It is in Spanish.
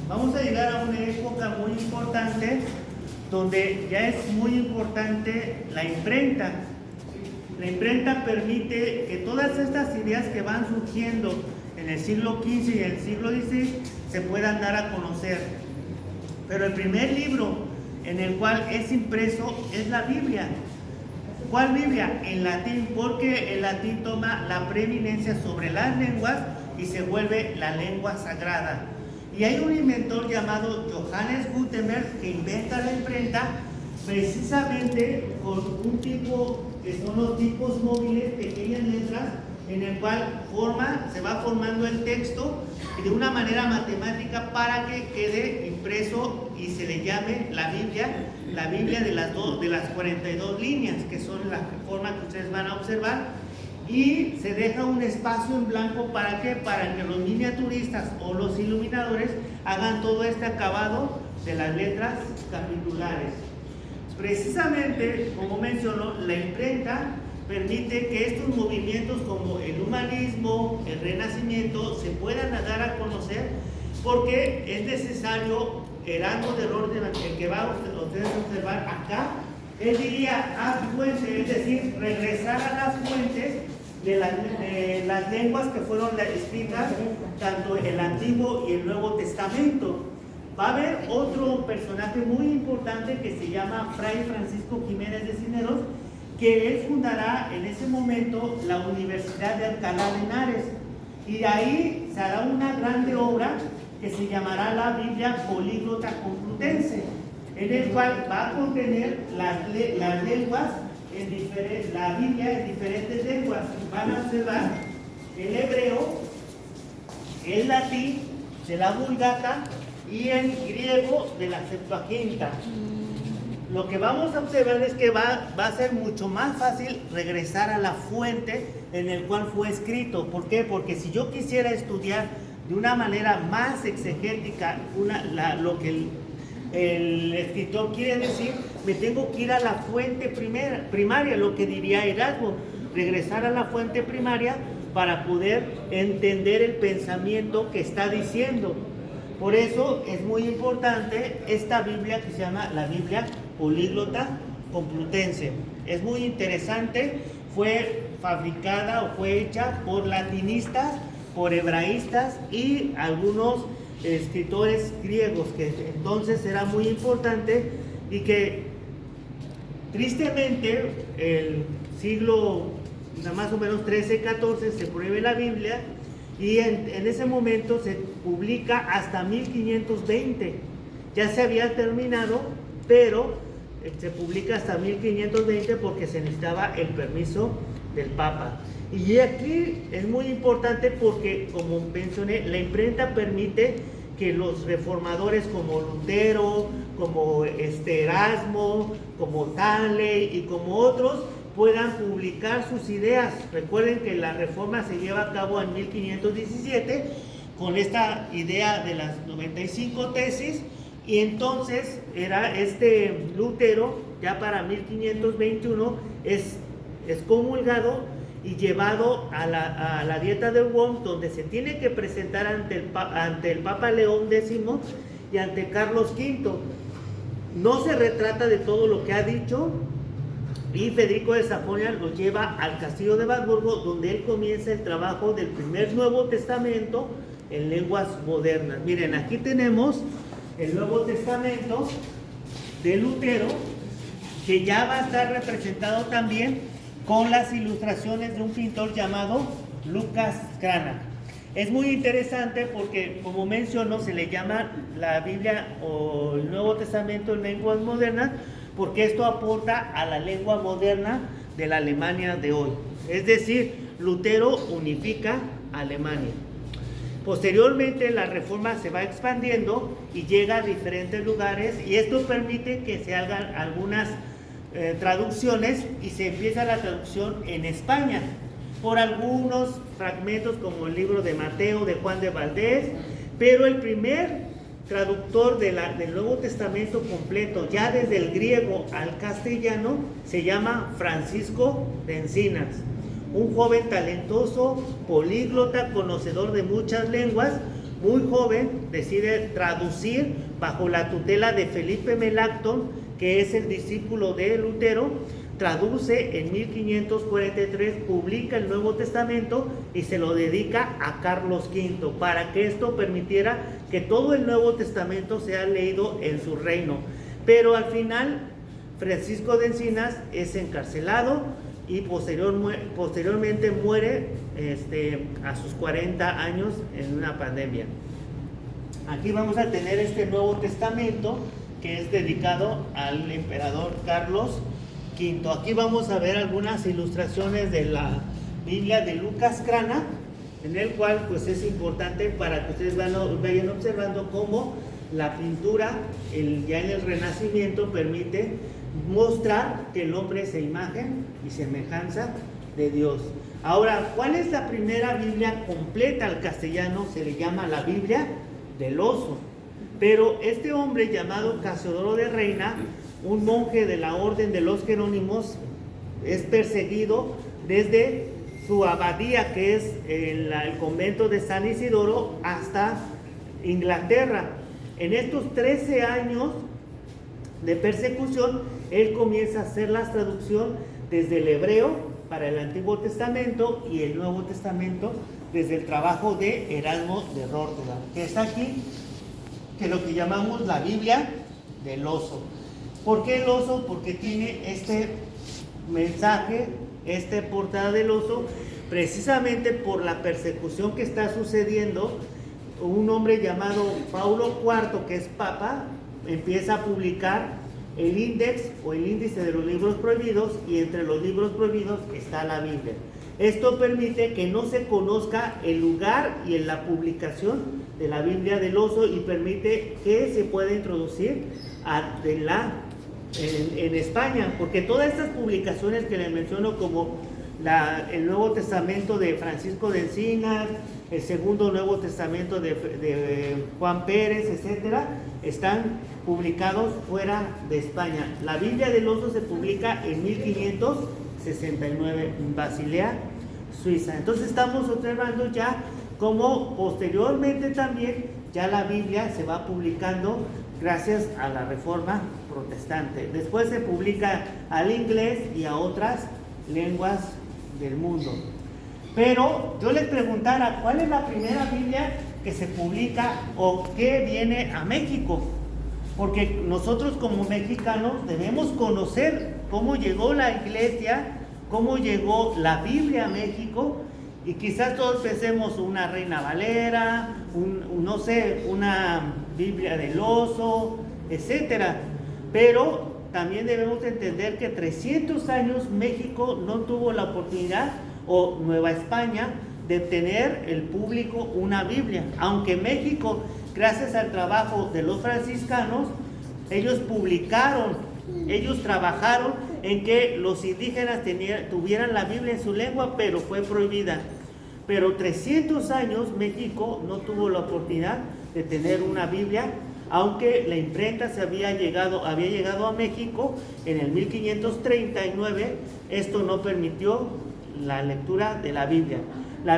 Vamos a llegar a una época muy importante donde ya es muy importante la imprenta. La imprenta permite que todas estas ideas que van surgiendo en el siglo XV y el siglo XVI se puedan dar a conocer. Pero el primer libro en el cual es impreso es la Biblia. ¿Cuál Biblia? En latín, porque el latín toma la preeminencia sobre las lenguas y se vuelve la lengua sagrada. Y hay un inventor llamado Johannes Gutenberg que inventa la imprenta precisamente con un tipo que son los tipos móviles, pequeñas letras, en el cual se va formando el texto de una manera matemática para que quede impreso y se le llame la Biblia de las 42 líneas, que son la forma que ustedes van a observar. Y se deja un espacio en blanco ¿para qué? Para que los miniaturistas o los iluminadores hagan todo este acabado de las letras capitulares. Precisamente, como mencionó, la imprenta permite que estos movimientos como el humanismo, el renacimiento, se puedan dar a conocer, porque es necesario el rango de orden, el que va a ustedes a observar acá, él diría a fuente, es decir, regresar a las fuentes de las lenguas que fueron escritas, tanto el Antiguo y el Nuevo Testamento. Va a haber otro personaje muy importante que se llama Fray Francisco Jiménez de Cisneros, que él fundará en ese momento la Universidad de Alcalá de Henares, y de ahí se hará una grande obra que se llamará la Biblia Políglota Complutense, en el cual va a contener las lenguas, la Biblia en diferentes lenguas. Van a observar el hebreo, el latín de la Vulgata y el griego de la Septuaginta. Lo que vamos a observar es que va a ser mucho más fácil regresar a la fuente en el cual fue escrito. ¿Por qué? Porque si yo quisiera estudiar de una manera más exegética lo que el escritor quiere decir, me tengo que ir a la fuente primaria, lo que diría Erasmo, regresar a la fuente primaria para poder entender el pensamiento que está diciendo. Por eso es muy importante esta Biblia que se llama la Biblia Políglota Complutense. Es muy interesante, fue fabricada o fue hecha por latinistas, por hebraístas y algunos escritores griegos, que entonces era muy importante, y que tristemente el siglo más o menos 13-14 se prohíbe la Biblia, y en ese momento se publica hasta 1520. Ya se había terminado, pero se publica hasta 1520 porque se necesitaba el permiso del Papa. Y aquí es muy importante porque, como mencioné, la imprenta permite que los reformadores como Lutero, como Erasmo, como Stanley y como otros puedan publicar sus ideas. Recuerden que la reforma se lleva a cabo en 1517 con esta idea de las 95 tesis, y entonces era Lutero, ya para 1521 es excomulgado y llevado a la Dieta de Worms, donde se tiene que presentar ante el Papa León X y ante Carlos V. No se retrata de todo lo que ha dicho, y Federico de Sajonia lo lleva al castillo de Habsburgo, donde él comienza el trabajo del primer Nuevo Testamento en lenguas modernas. Miren, aquí tenemos el Nuevo Testamento de Lutero, que ya va a estar representado también con las ilustraciones de un pintor llamado Lucas Cranach. Es muy interesante porque, como menciono, se le llama la Biblia o el Nuevo Testamento en lenguas modernas, porque esto aporta a la lengua moderna de la Alemania de hoy. Es decir, Lutero unifica Alemania. Posteriormente la reforma se va expandiendo y llega a diferentes lugares, y esto permite que se hagan algunas traducciones, y se empieza la traducción en España por algunos fragmentos como el libro de Mateo de Juan de Valdés, pero el primer traductor del Nuevo Testamento completo, ya desde el griego al castellano, se llama Francisco de Encinas. Un joven talentoso, políglota, conocedor de muchas lenguas, muy joven, decide traducir bajo la tutela de Felipe Melanchthon, que es el discípulo de Lutero. Traduce en 1543, publica el Nuevo Testamento y se lo dedica a Carlos V, para que esto permitiera que todo el Nuevo Testamento sea leído en su reino. Pero al final, Francisco de Encinas es encarcelado y posteriormente muere a sus 40 años en una pandemia. Aquí vamos a tener este Nuevo Testamento que es dedicado al emperador Carlos V. Aquí vamos a ver algunas ilustraciones de la Biblia de Lucas Cranach, en el cual pues es importante para que ustedes vayan observando cómo la pintura ya en el Renacimiento permite mostrar que el hombre es imagen y semejanza de Dios. Ahora, ¿cuál es la primera Biblia completa al castellano? Se le llama la Biblia del Oso. Pero este hombre llamado Casiodoro de Reina, un monje de la orden de los Jerónimos, es perseguido desde su abadía, que es el convento de San Isidoro, hasta Inglaterra. En estos 13 años de persecución, él comienza a hacer la traducción desde el hebreo para el Antiguo Testamento y el Nuevo Testamento desde el trabajo de Erasmo de Róterdam, que está aquí, que es lo que llamamos la Biblia del Oso. ¿Por qué el oso? Porque tiene este mensaje, esta portada del oso, precisamente por la persecución que está sucediendo. Un hombre llamado Paulo IV, que es papa, empieza a publicar el índice de los libros prohibidos, y entre los libros prohibidos está la Biblia. Esto permite que no se conozca el lugar y en la publicación de la Biblia del Oso, y permite que se pueda introducir en España, porque todas estas publicaciones que les menciono, como el Nuevo Testamento de Francisco de Encinas, el segundo Nuevo Testamento de Juan Pérez, etcétera, están publicados fuera de España. La Biblia del Oso se publica en 1569 en Basilea, Suiza. Entonces estamos observando ya cómo posteriormente también ya la Biblia se va publicando gracias a la Reforma Protestante. Después se publica al inglés y a otras lenguas del mundo. Pero yo les preguntara, ¿cuál es la primera Biblia que se publica o que viene a México? Porque nosotros como mexicanos debemos conocer cómo llegó la iglesia, cómo llegó la Biblia a México, y quizás todos pensemos una Reina Valera, una Biblia del Oso, etcétera. Pero también debemos entender que 300 años México no tuvo la oportunidad, o Nueva España, de tener el público una Biblia. Aunque México, gracias al trabajo de los franciscanos, ellos publicaron, ellos trabajaron en que los indígenas tuvieran la Biblia en su lengua, pero fue prohibida. Pero 300 años México no tuvo la oportunidad de tener una Biblia, aunque la imprenta había llegado a México en el 1539. Esto no permitió la lectura de la Biblia. La Biblia